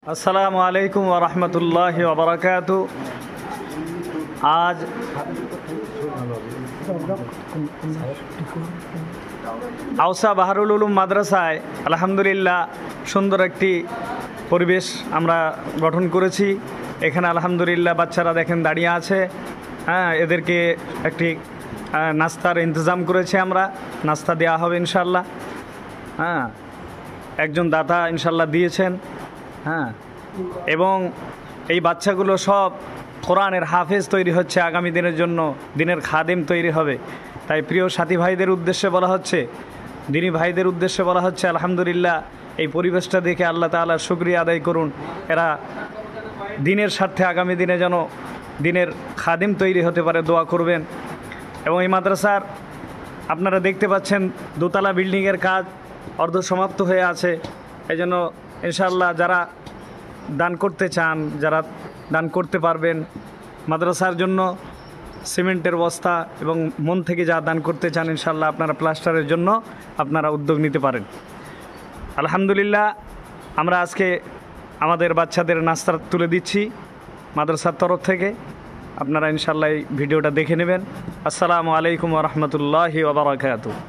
আসসালামু আলাইকুম ওয়া রাহমাতুল্লাহি ওয়া বারাকাতু। আজ আওসা বাহারুল উলুম মাদ্রাসায় আলহামদুলিল্লাহ সুন্দর একটি পরিবেশ আমরা গঠন করেছি। এখানে আলহামদুলিল্লাহ বাচ্চারা দেখেন দাঁড়িয়ে আছে। এদেরকে একটি নাস্তার ইন্তজাম করেছি আমরা, নাস্তা দেওয়া হবে ইনশাল্লাহ। একজন দাতা ইনশাল্লাহ দিয়েছেন। এবং এই বাচ্চাগুলো সব কোরআনের হাফেজ তৈরি হচ্ছে, আগামী দিনের জন্য দিনের খাদেম তৈরি হবে। তাই প্রিয় সাথী ভাইদের উদ্দেশ্যে বলা হচ্ছে, দিনী ভাইদের উদ্দেশ্যে বলা হচ্ছে, আলহামদুলিল্লাহ এই পরিবেশটা দেখে আল্লাহ তাআলার শুকরিয়া আদায় করুন। এরা দিনের স্বার্থে আগামী দিনে যেন দিনের খাদেম তৈরি হতে পারে, দোয়া করবেন। এবং এই মাদ্রাসার আপনারা দেখতে পাচ্ছেন দোতলা বিল্ডিংয়ের কাজ অর্ধ সমাপ্ত হয়ে আছে। এই জন্য ইনশাআল্লাহ যারা দান করতে চান, যারা দান করতে পারবেন মাদ্রাসার জন্য সিমেন্টের বস্তা এবং মন থেকে যা দান করতে চান ইনশাআল্লাহ আপনারা প্লাস্টারের জন্য আপনারা উদ্যোগ নিতে পারেন। আলহামদুলিল্লাহ আমরা আজকে আমাদের বাচ্চাদের নাস্তা তুলে দিচ্ছি মাদ্রাসার তরফ থেকে। আপনারা ইনশাআল্লাহ এই ভিডিওটা দেখে নেবেন। আসসালামু আলাইকুম ওয়া রাহমাতুল্লাহি ওয়া বারাকাতুহু।